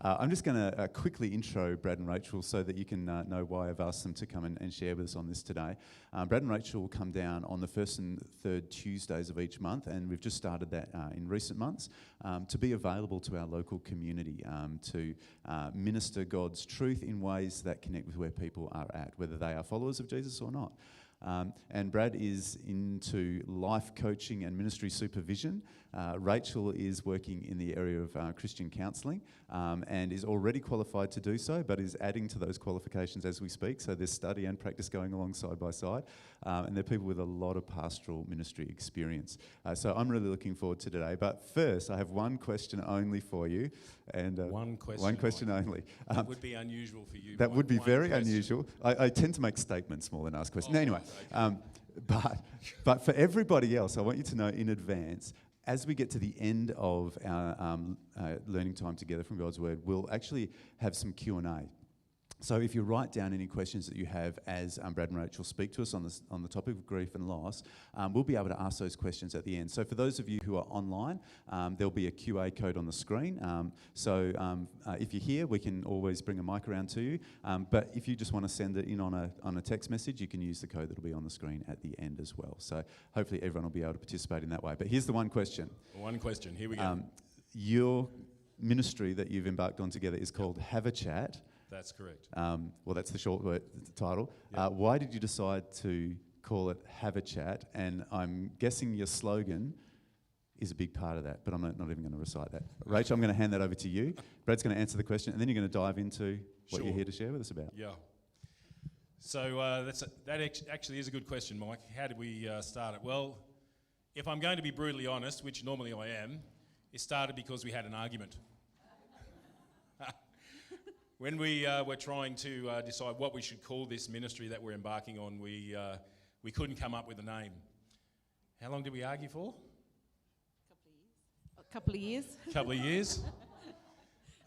I'm just going to quickly intro Brad and Rachel so that you can know why I've asked them to come and share with us on this today. Brad and Rachel will come down on the first and third Tuesdays of each month, and we've just started that in recent months, to be available to our local community, to minister God's truth in ways that connect with where people are at, whether they are followers of Jesus or not. And Brad is into life coaching and ministry supervision. Rachel is working in the area of Christian counselling and is already qualified to do so, but is adding to those qualifications as we speak. So there's study and practice going along side by side. And they're people with a lot of pastoral ministry experience. So I'm really looking forward to today. But first, I have one question only for you. And one question only. That would be unusual for you. That would be very unusual. I tend to make statements more than ask questions. Anyway, okay. But for everybody else, I want you to know in advance, as we get to the end of our learning time together from God's Word, we'll actually have some Q&A. So if you write down any questions that you have as Brad and Rachel speak to us on the topic of grief and loss, we'll be able to ask those questions at the end. So for those of you who are online, there'll be a QA code on the screen. So if you're here, we can always bring a mic around to you. But if you just want to send it in on a text message, you can use the code that'll be on the screen at the end as well. So hopefully everyone will be able to participate in that way. But here's the one question. One question. Here we go. Your ministry that you've embarked on together is called Hav-A-Chat. That's correct. Well, that's the short word, the title. Yep. Why did you decide to call it Have-A-Chat? And I'm guessing your slogan is a big part of that, but I'm not even going to recite that. Rachel, I'm going to hand that over to you. Brad's going to answer the question, and then you're going to dive into what you're here to share with us about. Yeah. So that actually is a good question, Mike. How did we start it? Well, if I'm going to be brutally honest, which normally I am, it started because we had an argument. When we were trying to decide what we should call this ministry that we're embarking on, we couldn't come up with a name. How long did we argue for? A couple of years. Couple of years.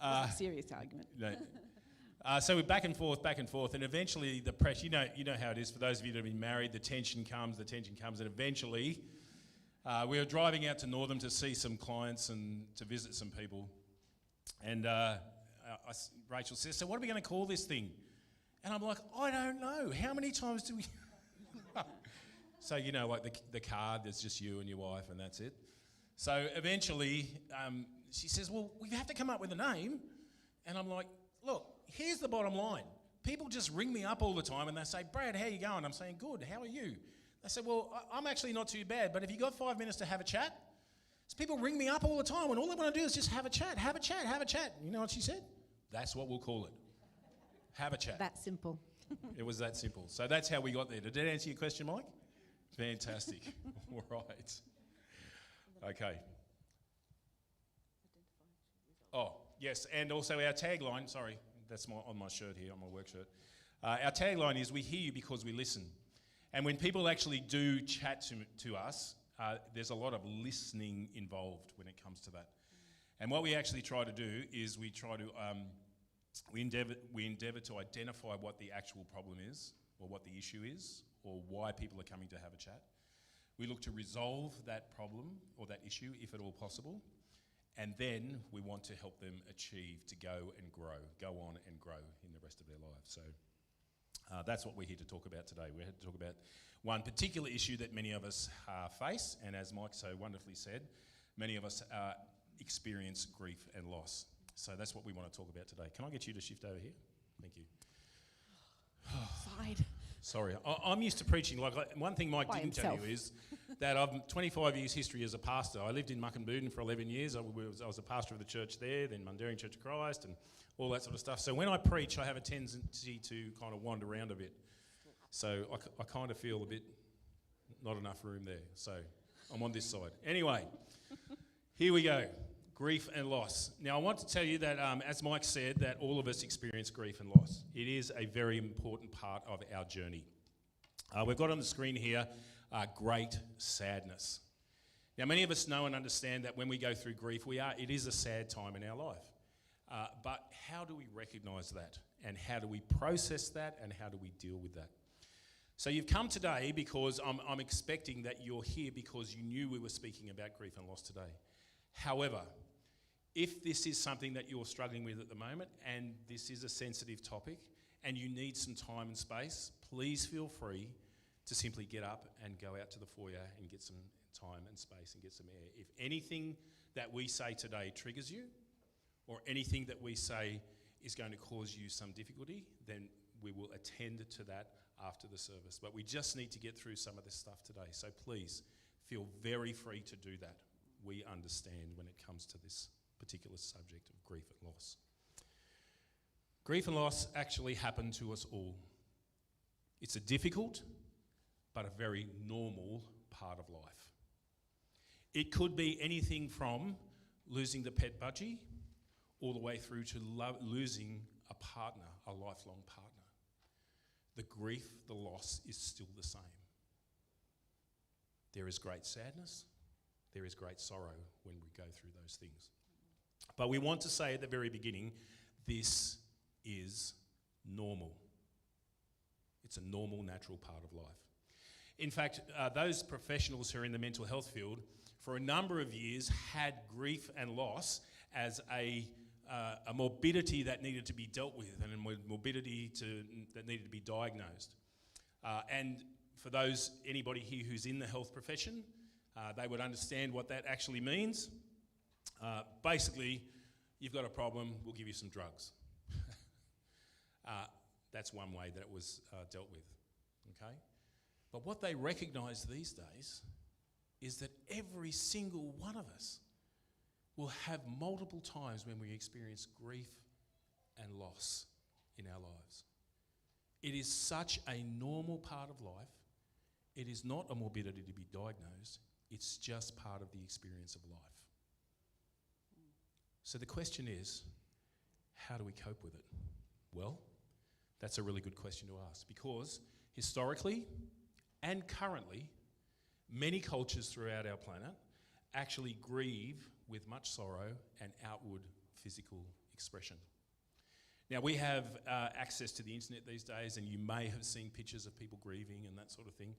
A serious argument. No. So we're back and forth, and eventually the pressure. You know how it is for those of you that have been married. The tension comes, and eventually we were driving out to Northam to see some clients and to visit some people, and. Rachel says, so what are we going to call this thing? And I'm like, I don't know. How many times do we... So, like the card, there's just you and your wife and that's it. So eventually she says, well, we have to come up with a name. And I'm like, look, here's the bottom line. People just ring me up all the time and they say, Brad, how you going? I'm saying, good, how are you? They say, well, I'm actually not too bad, but have you got 5 minutes to have a chat? So people ring me up all the time and all they want to do is just have a chat. You know what she said? That's what we'll call it. Have-A-Chat. That simple. It was that simple. So that's how we got there. Did that answer your question, Mike? Fantastic. All right. Okay. Oh, yes, and also our tagline, sorry, that's on my shirt here, on my work shirt. Our tagline is, we hear you because we listen. And when people actually do chat to us, there's a lot of listening involved when it comes to that. And what we actually try to do is we endeavour to identify what the actual problem is, or what the issue is, or why people are coming to have a chat. We look to resolve that problem or that issue, if at all possible, and then we want to help them achieve to go on and grow in the rest of their lives. So that's what we're here to talk about today. We're here to talk about one particular issue that many of us face, and as Mike so wonderfully said, many of us experience grief and loss. So that's what we want to talk about today. Can I get you to shift over here? Thank you. Side. Sorry, I'm used to preaching. Like one thing Mike didn't tell you is that I've 25 years history as a pastor. I lived in Muckenbuden for 11 years. I was a pastor of the church there, then Mundaring Church of Christ, and all that sort of stuff. So when I preach, I have a tendency to kind of wander around a bit. So I kind of feel a bit not enough room there. So I'm on this side. Anyway, here we go. Grief and loss. Now, I want to tell you that, as Mike said, that all of us experience grief and loss. It is a very important part of our journey. We've got on the screen here, great sadness. Now, many of us know and understand that when we go through grief, it is a sad time in our life. But how do we recognise that? And how do we process that? And how do we deal with that? So you've come today because I'm expecting that you're here because you knew we were speaking about grief and loss today. However, If this is something that you're struggling with at the moment and this is a sensitive topic and you need some time and space, please feel free to simply get up and go out to the foyer and get some time and space and get some air. If anything that we say today triggers you or anything that we say is going to cause you some difficulty, then we will attend to that after the service. But we just need to get through some of this stuff today. So please feel very free to do that. We understand when it comes to this particular subject of grief and loss. Grief and loss actually happen to us all. It's a difficult but a very normal part of life. It could be anything from losing the pet budgie all the way through to losing a partner, a lifelong partner. The grief, the loss is still the same. There is great sadness, there is great sorrow when we go through those things. But we want to say at the very beginning, this is normal. It's a normal, natural part of life. In fact, those professionals who are in the mental health field for a number of years had grief and loss as a morbidity that needed to be dealt with and a morbidity that needed to be diagnosed. And for anybody here who's in the health profession, they would understand what that actually means. Basically, you've got a problem, we'll give you some drugs. That's one way that it was dealt with, okay? But what they recognise these days is that every single one of us will have multiple times when we experience grief and loss in our lives. It is such a normal part of life. It is not a morbidity to be diagnosed. It's just part of the experience of life. So the question is, how do we cope with it? Well, that's a really good question to ask because historically and currently, many cultures throughout our planet actually grieve with much sorrow and outward physical expression. Now, we have access to the internet these days, and you may have seen pictures of people grieving and that sort of thing.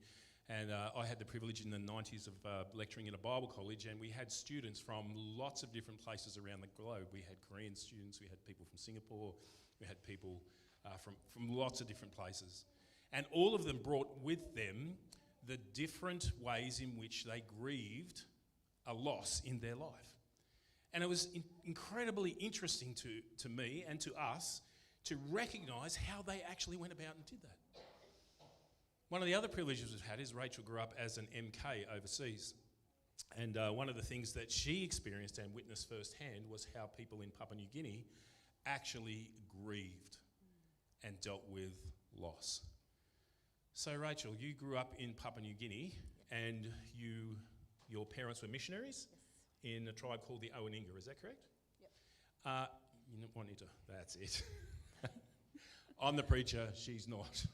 And I had the privilege in the 90s of lecturing in a Bible college, and we had students from lots of different places around the globe. We had Korean students, we had people from Singapore, we had people from lots of different places. And all of them brought with them the different ways in which they grieved a loss in their life. And it was incredibly interesting to me and to us to recognise how they actually went about and did that. One of the other privileges we've had is Rachel grew up as an MK overseas. And one of the things that she experienced and witnessed firsthand was how people in Papua New Guinea actually grieved and dealt with loss. So Rachel, you grew up in Papua New Guinea and your parents were missionaries in a tribe called the Owaninga, is that correct? Yep. You don't want to, that's it. I'm the preacher, she's not.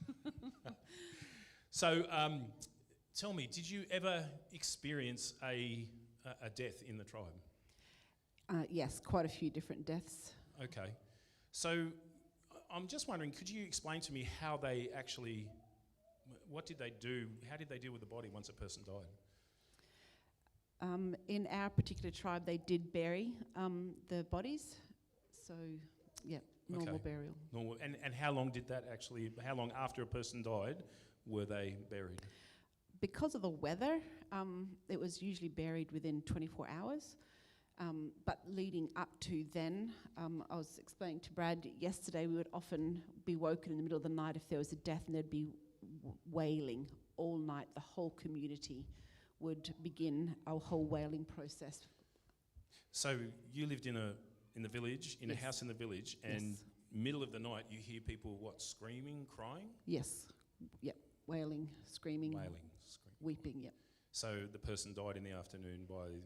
So tell me, did you ever experience a death in the tribe? Yes, quite a few different deaths. Okay. So I'm just wondering, could you explain to me how they actually, what did they do? How did they deal with the body once a person died? In our particular tribe, they did bury the bodies. So, yeah, normal burial. Normal. And how long did that actually, how long after a person died were they buried? Because of the weather, it was usually buried within 24 hours. But leading up to then, I was explaining to Brad yesterday, we would often be woken in the middle of the night if there was a death, and there'd be wailing all night. The whole community would begin a whole wailing process. So you lived in the village, in a house in the village, and middle of the night you hear people, screaming, crying? Yes, yep, wailing, screaming, weeping, yep. So the person died in the afternoon, by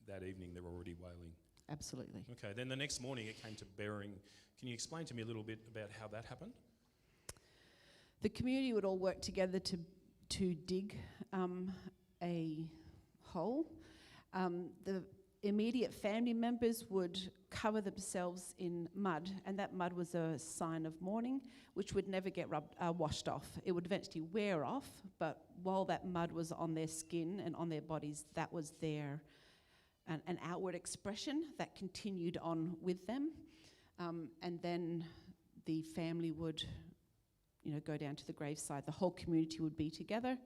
that evening they're already wailing? Absolutely. Okay, then the next morning it came to burying. Can you explain to me a little bit about how that happened? The community would all work together to dig a hole. The immediate family members would cover themselves in mud, and that mud was a sign of mourning, which would never get washed off. It would eventually wear off, but while that mud was on their skin and on their bodies, that was their an outward expression that continued on with them. And then the family would, go down to the graveside. The whole community would be together,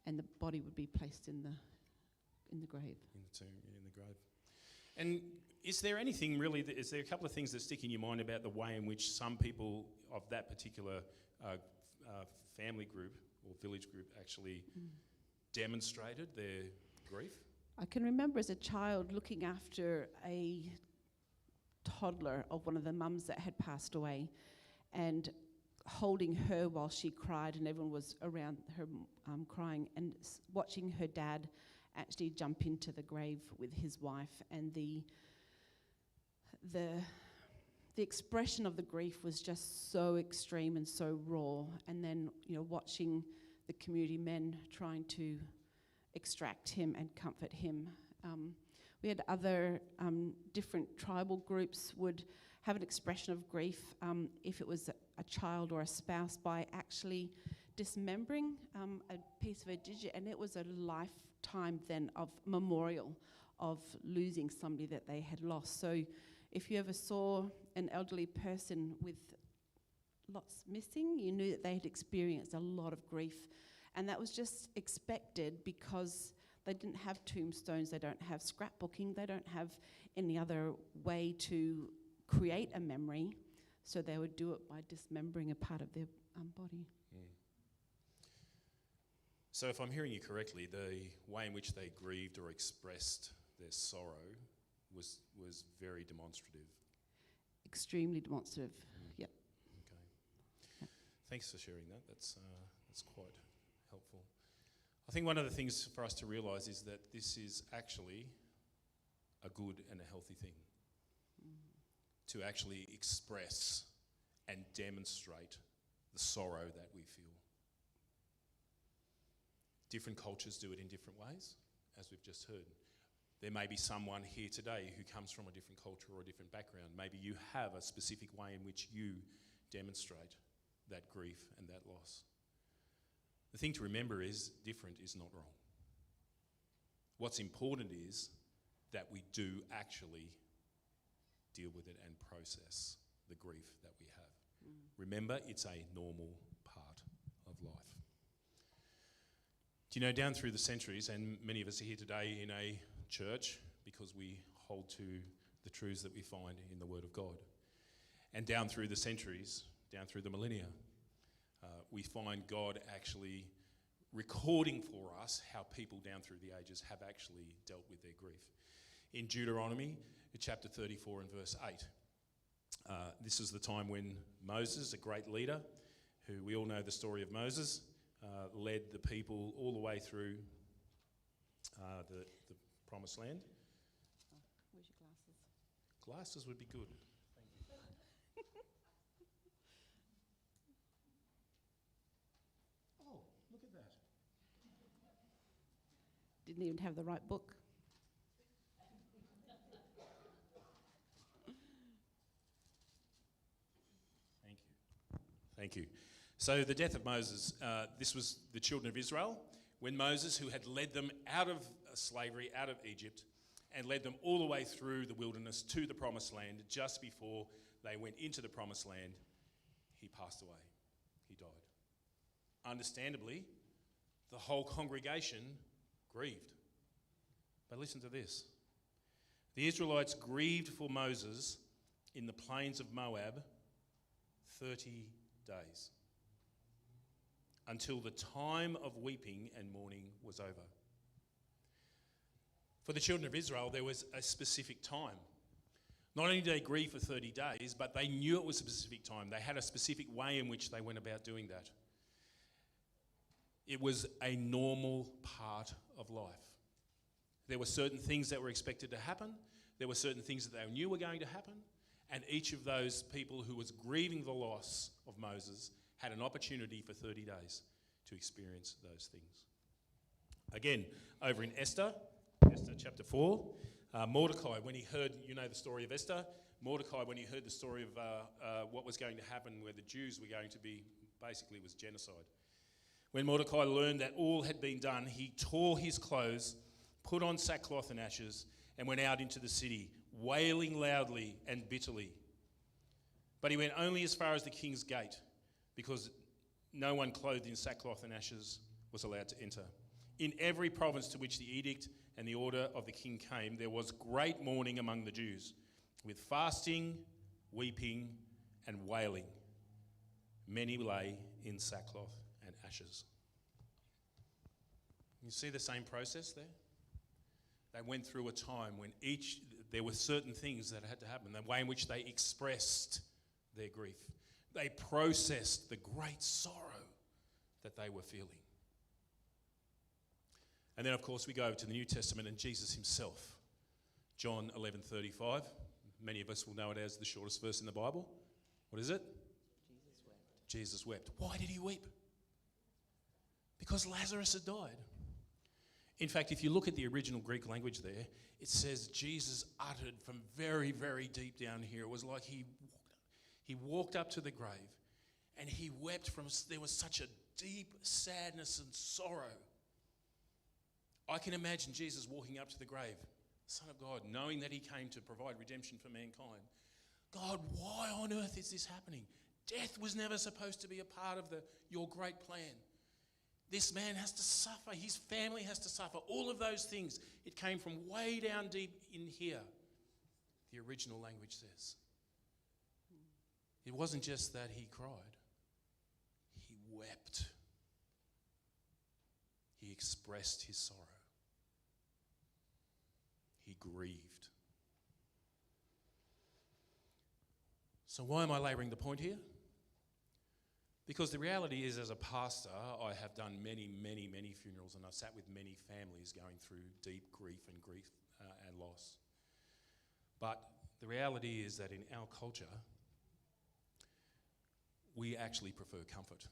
and the body would be placed in the grave. In the tomb, in the grave. And is there anything really, is there a couple of things that stick in your mind about the way in which some people of that particular family group or village group actually demonstrated their grief? I can remember as a child looking after a toddler of one of the mums that had passed away and holding her while she cried, and everyone was around her crying, and watching her dad actually jump into the grave with his wife, and the expression of the grief was just so extreme and so raw. And then watching the community men trying to extract him and comfort him. We had other different tribal groups would have an expression of grief if it was a child or a spouse by actually dismembering a piece of a digit, and it was a lifetime then of memorial of losing somebody that they had lost. So if you ever saw an elderly person with lots missing, you knew that they had experienced a lot of grief. And that was just expected because they didn't have tombstones, they don't have scrapbooking, they don't have any other way to create a memory. So they would do it by dismembering a part of their body. So if I'm hearing you correctly, the way in which they grieved or expressed their sorrow was very demonstrative. Extremely demonstrative, yep. Okay. Yep. Thanks for sharing that. That's quite helpful. I think one of the things for us to realise is that this is actually a good and a healthy thing. To actually express and demonstrate the sorrow that we feel. Different cultures do it in different ways, as we've just heard. There may be someone here today who comes from a different culture or a different background. Maybe you have a specific way in which you demonstrate that grief and that loss. The thing to remember is different is not wrong. What's important is that we do actually deal with it and process the grief that we have. Remember, it's a normal part of life. Do you know, down through the centuries, and many of us are here today in a church because we hold to the truths that we find in the Word of God. And down through the centuries, down through the millennia, we find God actually recording for us how people down through the ages have actually dealt with their grief. In Deuteronomy, chapter 34 and verse 8, this is the time when Moses, a great leader, who we all know the story of Moses, led the people all the way through the Promised Land. Where's your glasses? Glasses would be good. Thank you. Oh, look at that. Didn't even have the right book. Thank you. So the death of Moses, this was the children of Israel, when Moses, who had led them out of slavery, out of Egypt, and led them all the way through the wilderness to the Promised Land, just before they went into the Promised Land, he passed away. He died. Understandably, the whole congregation grieved. But listen to this. The Israelites grieved for Moses in the plains of Moab 30 days, until the time of weeping and mourning was over. For the children of Israel, there was a specific time. Not only did they grieve for 30 days, but they knew it was a specific time. They had a specific way in which they went about doing that. It was a normal part of life. There were certain things that were expected to happen. There were certain things that they knew were going to happen. And each of those people who was grieving the loss of Moses had an opportunity for 30 days to experience those things. Again, over in Esther chapter 4, Mordecai, when he heard, you know the story of Esther, Mordecai, when he heard the story of what was going to happen, where the Jews were going to be, basically it was genocide. When Mordecai learned that all had been done, he tore his clothes, put on sackcloth and ashes, and went out into the city, wailing loudly and bitterly. But he went only as far as the king's gate, because no one clothed in sackcloth and ashes was allowed to enter. In every province to which the edict and the order of the king came, there was great mourning among the Jews, with fasting, weeping, and wailing. Many lay in sackcloth and ashes. You see the same process there? They went through a time when there were certain things that had to happen, the way in which they expressed their grief. They processed the great sorrow that they were feeling. And then, of course, we go over to the New Testament and Jesus himself. John 11:35. Many of us will know it as the shortest verse in the Bible. What is it? Jesus wept. Jesus wept. Why did he weep? Because Lazarus had died. In fact, if you look at the original Greek language there, it says Jesus uttered from very, very deep down here. It was like he walked up to the grave and he wept there was such a deep sadness and sorrow. I can imagine Jesus walking up to the grave, Son of God, knowing that he came to provide redemption for mankind. God, why on earth is this happening? Death was never supposed to be a part of your great plan. This man has to suffer. His family has to suffer. All of those things. It came from way down deep in here, the original language says. It wasn't just that he cried. He wept. He expressed his sorrow. He grieved. So why am I labouring the point here? Because the reality is, as a pastor, I have done many, many, many funerals, and I've sat with many families going through deep grief and loss. But the reality is that in our culture, we actually prefer comfort.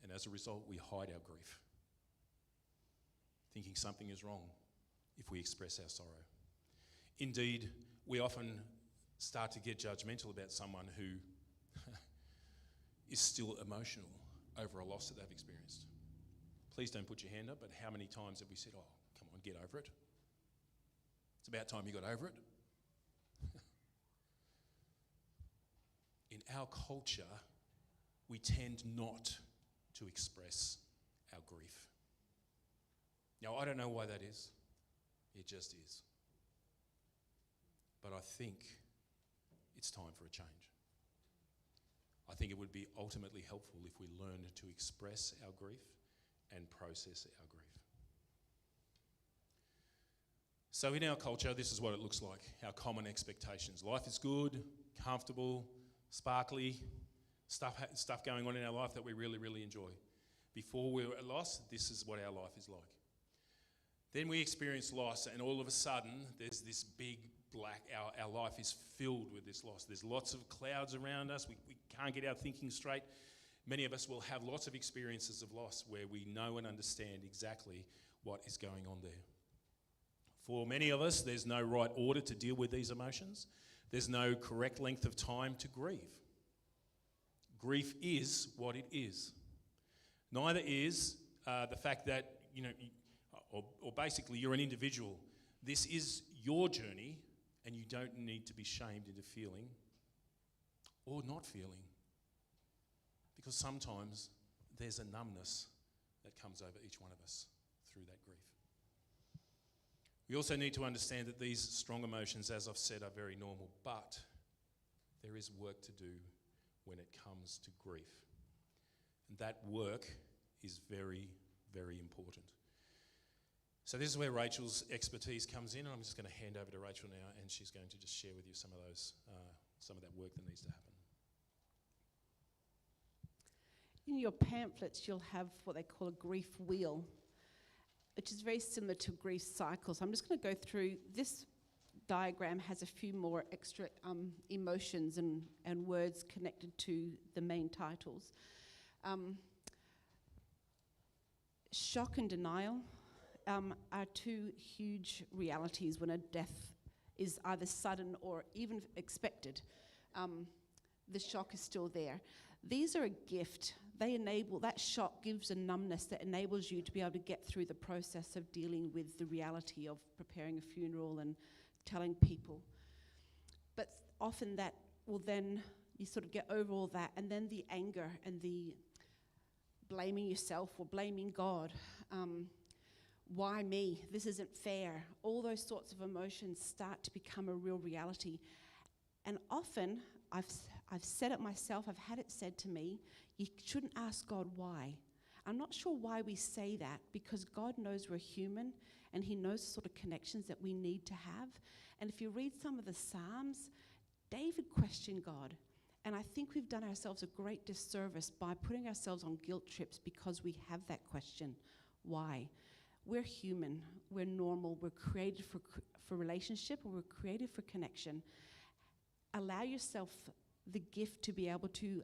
And as a result, we hide our grief, thinking something is wrong if we express our sorrow. Indeed, we often start to get judgmental about someone who is still emotional over a loss that they've experienced. Please don't put your hand up, but how many times have we said, oh, come on, get over it. It's about time you got over it. In our culture, we tend not to express our grief. Now, I don't know why that is. It just is. But I think it's time for a change. I think it would be ultimately helpful if we learned to express our grief and process our grief. So in our culture, this is what it looks like, our common expectations. Life is good, comfortable, sparkly, stuff going on in our life that we really, really enjoy. Before we were lost, this is what our life is like. Then we experience loss, and all of a sudden, there's this big black, our life is filled with this loss. There's lots of clouds around us. We can't get our thinking straight. Many of us will have lots of experiences of loss where we know and understand exactly what is going on there. For many of us, there's no right order to deal with these emotions. There's no correct length of time to grieve. Grief is what it is. Neither is the fact that, or basically you're an individual. This is your journey, and you don't need to be shamed into feeling or not feeling, because sometimes there's a numbness that comes over each one of us through that grief. We also need to understand that these strong emotions, as I've said, are very normal, but there is work to do when it comes to grief. And that work is very, very important. So this is where Rachel's expertise comes in, and I'm just going to hand over to Rachel now, and she's going to just share with you some of that work that needs to happen. In your pamphlets, you'll have what they call a grief wheel, which is very similar to grief cycles. I'm just going to go through. This diagram has a few more extra emotions and words connected to the main titles. Shock and denial are two huge realities when a death is either sudden or even expected. The shock is still there. These are a gift. That shock gives a numbness that enables you to be able to get through the process of dealing with the reality of preparing a funeral and telling people. But often that will then, you sort of get over all that, and then the anger and the blaming yourself or blaming God. Why me? This isn't fair. All those sorts of emotions start to become a real reality. And often, I've said it myself, I've had it said to me, you shouldn't ask God why. I'm not sure why we say that, because God knows we're human and he knows the sort of connections that we need to have. And if you read some of the Psalms, David questioned God. And I think we've done ourselves a great disservice by putting ourselves on guilt trips because we have that question, why? We're human, we're normal, we're created for relationship, and we're created for connection. Allow yourself the gift to be able to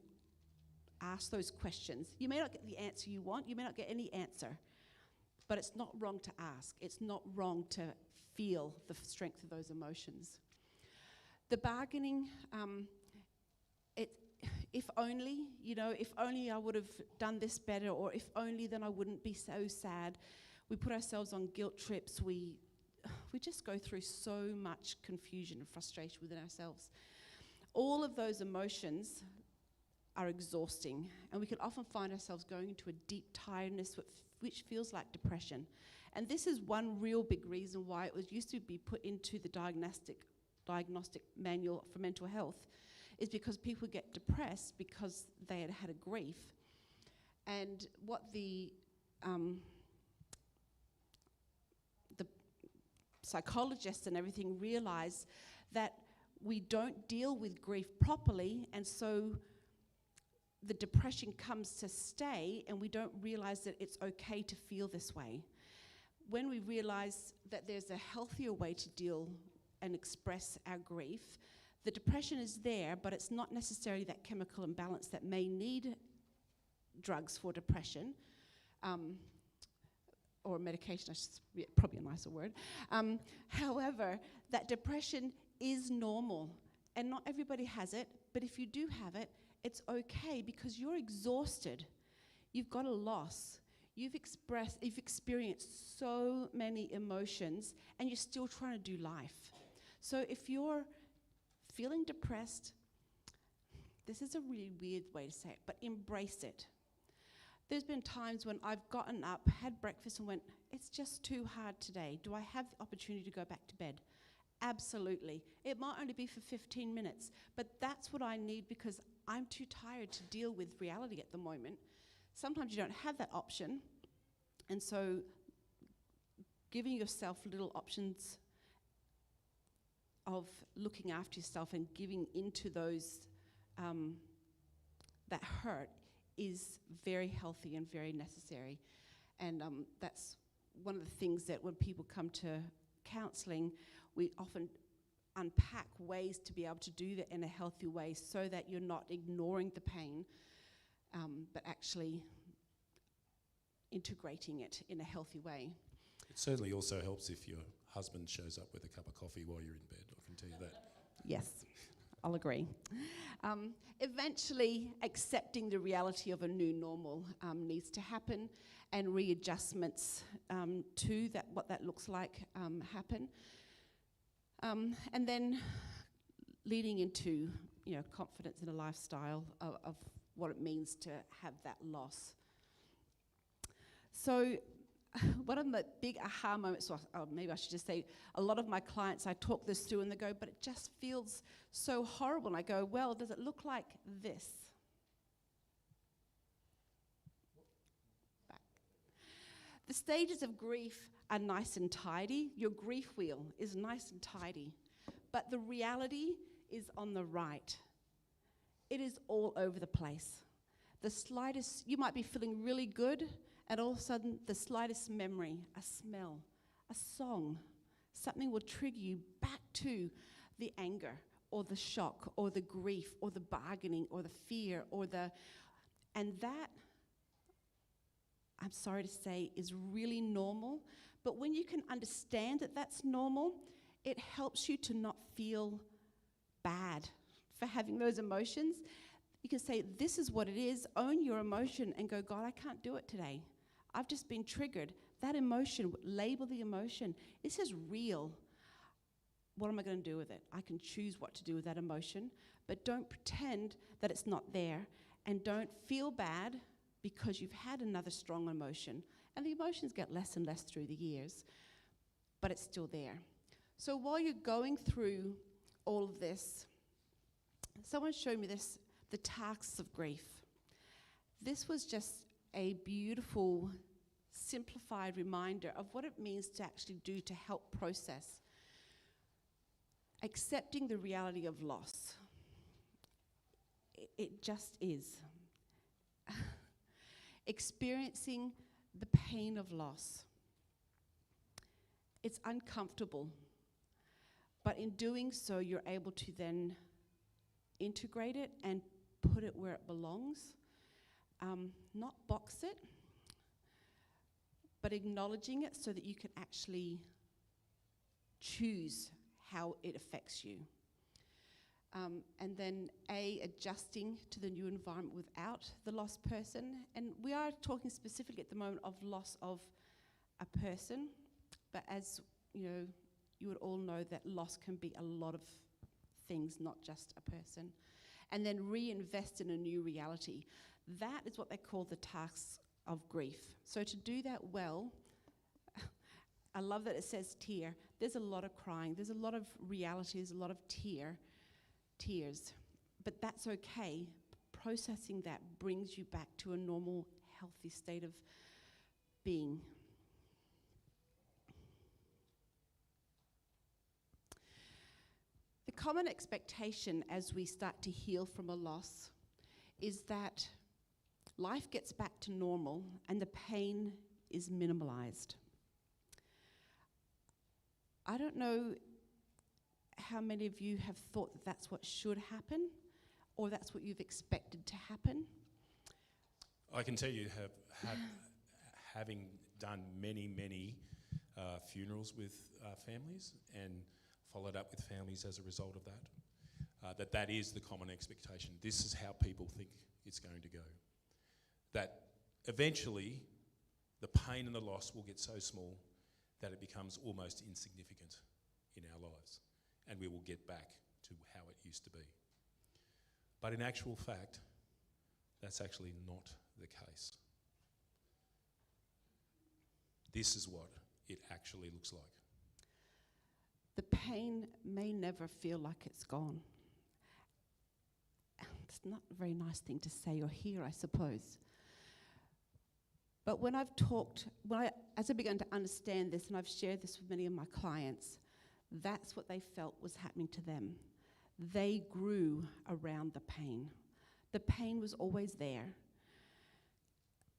ask those questions. You may not get the answer you want, you may not get any answer, but it's not wrong to ask. It's not wrong to feel the strength of those emotions. The bargaining, if only I would have done this better, or if only then I wouldn't be so sad. We put ourselves on guilt trips. We just go through so much confusion and frustration within ourselves. All of those emotions are exhausting, and we can often find ourselves going into a deep tiredness which feels like depression. And this is one real big reason why it was used to be put into the diagnostic manual for mental health, is because people get depressed because they had had a grief. And what the psychologists and everything realize that we don't deal with grief properly, and so the depression comes to stay, and we don't realize that it's okay to feel this way. When we realize that there's a healthier way to deal and express our grief, the depression is there, but it's not necessarily that chemical imbalance that may need drugs for depression, or medication, probably a nicer word. However, that depression is normal, and not everybody has it, but if you do have it, it's okay, because you're exhausted. You've got a loss. You've experienced so many emotions, and you're still trying to do life. So if you're feeling depressed, this is a really weird way to say it, but embrace it. There's been times when I've gotten up, had breakfast, and went, it's just too hard today. Do I have the opportunity to go back to bed? Absolutely. It might only be for 15 minutes, but that's what I need, because I'm too tired to deal with reality at the moment. Sometimes you don't have that option, and so giving yourself little options of looking after yourself and giving into those that hurt is very healthy and very necessary. And that's one of the things that when people come to counselling, we often unpack ways to be able to do that in a healthy way, so that you're not ignoring the pain, but actually integrating it in a healthy way. It certainly also helps if your husband shows up with a cup of coffee while you're in bed, I can tell you that. Yes, I'll agree. Eventually, accepting the reality of a new normal needs to happen, and readjustments to that, what that looks like, happen. And then leading into, confidence in a lifestyle of what it means to have that loss. So one of the big aha moments, or maybe I should just say, a lot of my clients, I talk this through and they go, but it just feels so horrible. And I go, well, does it look like this? Back. The stages of grief are nice and tidy. Your grief wheel is nice and tidy. But the reality is on the right. It is all over the place. The slightest, you might be feeling really good, and all of a sudden, the slightest memory, a smell, a song, something will trigger you back to the anger or the shock or the grief or the bargaining or the fear and that, I'm sorry to say, is really normal. But when you can understand that that's normal, it helps you to not feel bad for having those emotions. You can say, this is what it is, own your emotion, and go, God, I can't do it today. I've just been triggered. That emotion, label the emotion. This is real. what am I going to do with it? I can choose what to do with that emotion, but don't pretend that it's not there, and don't feel bad because you've had another strong emotion. And the emotions get less and less through the years, but it's still there. So while you're going through all of this, someone showed me this, the tasks of grief. This was just a beautiful, simplified reminder of what it means to actually do to help process accepting the reality of loss. It just is. Experiencing the pain of loss. It's uncomfortable, but in doing so, you're able to then integrate it and put it where it belongs. Not box it, but acknowledging it so that you can actually choose how it affects you. And then adjusting to the new environment without the lost person. And we are talking specifically at the moment of loss of a person, but as you know, you would all know that loss can be a lot of things, not just a person. And then reinvest in a new reality. That is what they call the tasks of grief. So to do that well, I love that it says tear. There's a lot of crying, there's a lot of reality, there's a lot of tears. But that's okay. Processing that brings you back to a normal, healthy state of being. The common expectation as we start to heal from a loss is that life gets back to normal and the pain is minimalized. I don't know how many of you have thought that that's what should happen, or that's what you've expected to happen. I can tell you, having done many funerals with families and followed up with families as a result of that, that is the common expectation. This is how people think it's going to go. That eventually the pain and the loss will get so small that it becomes almost insignificant in our lives, and we will get back to how it used to be. But in actual fact, that's actually not the case. This is what it actually looks like. The pain may never feel like it's gone. It's not a very nice thing to say or hear, I suppose. But as I began to understand this, and I've shared this with many of my clients, that's what they felt was happening to them. They grew around the pain. The pain was always there,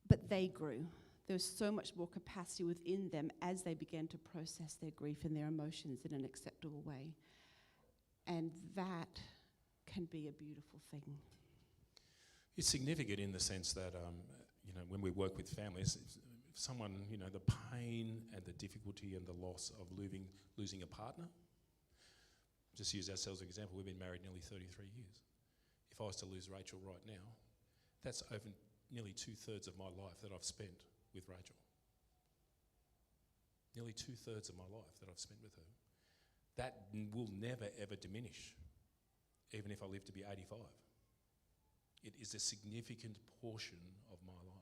but they grew. There was so much more capacity within them as they began to process their grief and their emotions in an acceptable way. And that can be a beautiful thing. It's significant in the sense that, when we work with families, if someone, the pain and the difficulty and the loss of losing a partner, just use ourselves as an example, we've been married nearly 33 years. If I was to lose Rachel right now, that's over nearly 2/3 of my life that I've spent with Rachel. Nearly 2/3 of my life that I've spent with her. That will never ever diminish, even if I live to be 85. It is a significant portion of my life.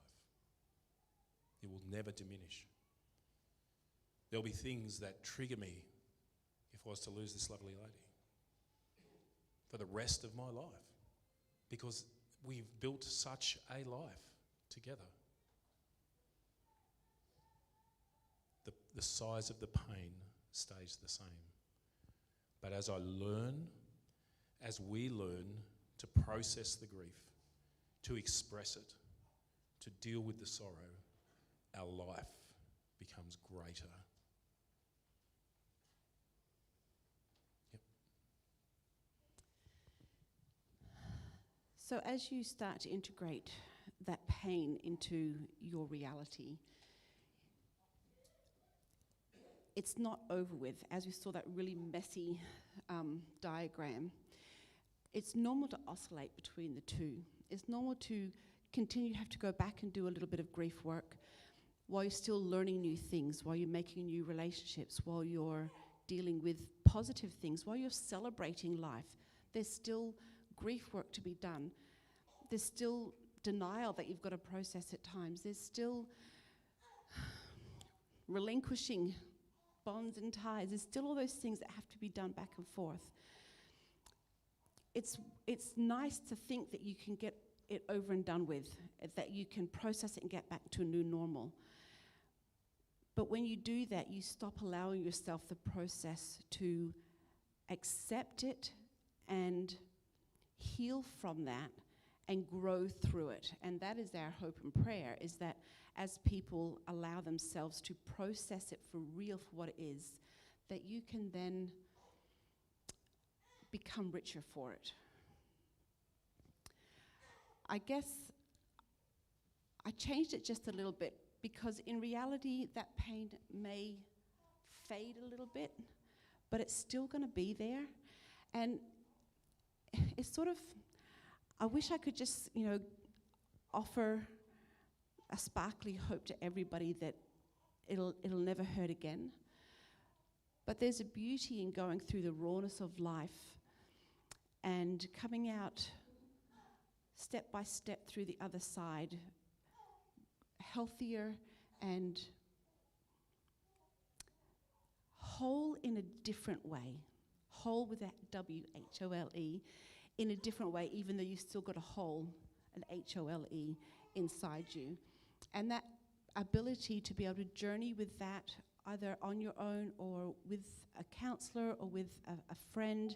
It will never diminish. There'll be things that trigger me if I was to lose this lovely lady for the rest of my life, because we've built such a life together. The size of the pain stays the same. But as we learn to process the grief, to express it, to deal with the sorrow, our life becomes greater. Yep. So as you start to integrate that pain into your reality, it's not over with. As we saw that really messy diagram, it's normal to oscillate between the two. It's normal to continue to have to go back and do a little bit of grief work while you're still learning new things, while you're making new relationships, while you're dealing with positive things, while you're celebrating life, there's still grief work to be done. There's still denial that you've got to process at times. There's still relinquishing bonds and ties. There's still all those things that have to be done back and forth. It's nice to think that you can get it over and done with, that you can process it and get back to a new normal. But when you do that, you stop allowing yourself the process to accept it and heal from that and grow through it. And that is our hope and prayer, is that as people allow themselves to process it for real, for what it is, that you can then become richer for it. I guess I changed it just a little bit, because in reality that pain may fade a little bit, but it's still going to be there. And it's sort of, I wish I could just, offer a sparkly hope to everybody that it'll never hurt again. But there's a beauty in going through the rawness of life and coming out step by step through the other side, healthier and whole in a different way. Whole with a W-H-O-L-E, in a different way, even though you've still got a hole, an H-O-L-E, inside you. And that ability to be able to journey with that, either on your own or with a counselor or with a friend,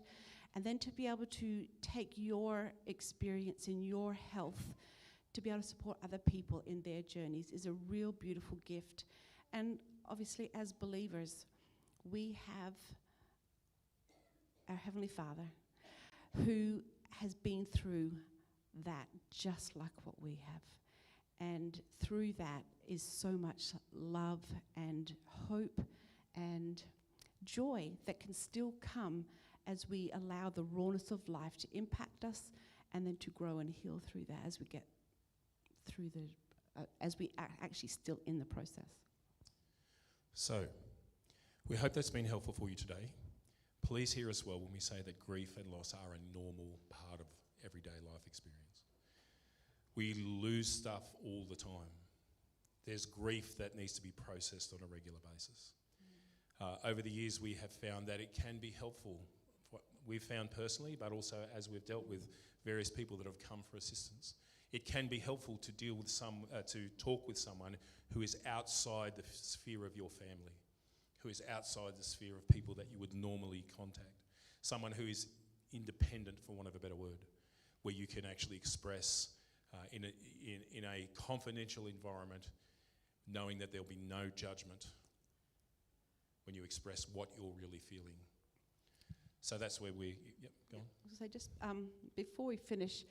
and then to be able to take your experience in your health to be able to support other people in their journeys is a real beautiful gift. And obviously, as believers, we have our Heavenly Father who has been through that just like what we have. And through that is so much love and hope and joy that can still come as we allow the rawness of life to impact us, and then to grow and heal through that as we get through as we are actually still in the process. So, we hope that's been helpful for you today. Please hear us well when we say that grief and loss are a normal part of everyday life experience. We lose stuff all the time. There's grief that needs to be processed on a regular basis. Over the years, we have found that it can be helpful. What we've found personally, but also as we've dealt with various people that have come for assistance, it can be helpful to deal with to talk with someone who is outside the sphere of your family, who is outside the sphere of people that you would normally contact. Someone who is independent, for want of a better word, where you can actually express in a confidential environment, knowing that there'll be no judgment when you express what you're really feeling. So that's where go on. So just before we finish,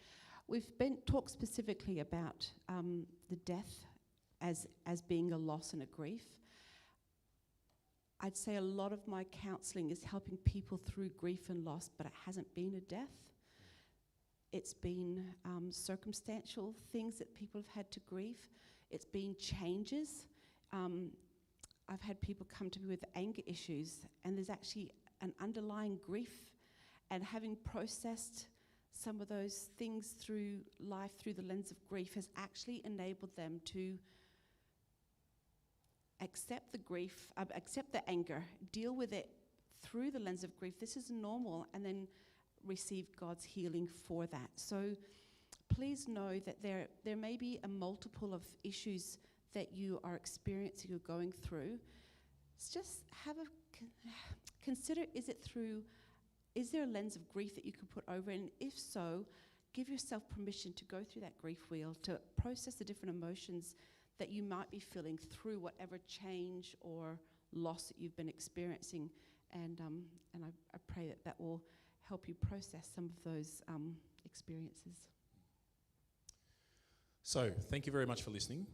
we've talked specifically about the death as being a loss and a grief. I'd say a lot of my counselling is helping people through grief and loss, but it hasn't been a death. It's been circumstantial things that people have had to grieve. It's been changes. I've had people come to me with anger issues, and there's actually an underlying grief, and having processed some of those things through life through the lens of grief has actually enabled them to accept the grief, accept the anger, deal with it through the lens of grief. This is normal, and then receive God's healing for that. So please know that there may be a multiple of issues that you are experiencing or going through. It's just consider, is there a lens of grief that you can put over it? And if so, give yourself permission to go through that grief wheel, to process the different emotions that you might be feeling through whatever change or loss that you've been experiencing. And I pray that will help you process some of those experiences. So, thank you very much for listening.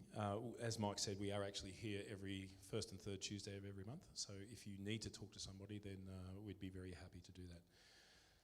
As Mike said, we are actually here every first and third Tuesday of every month. So if you need to talk to somebody, then we'd be very happy to do that.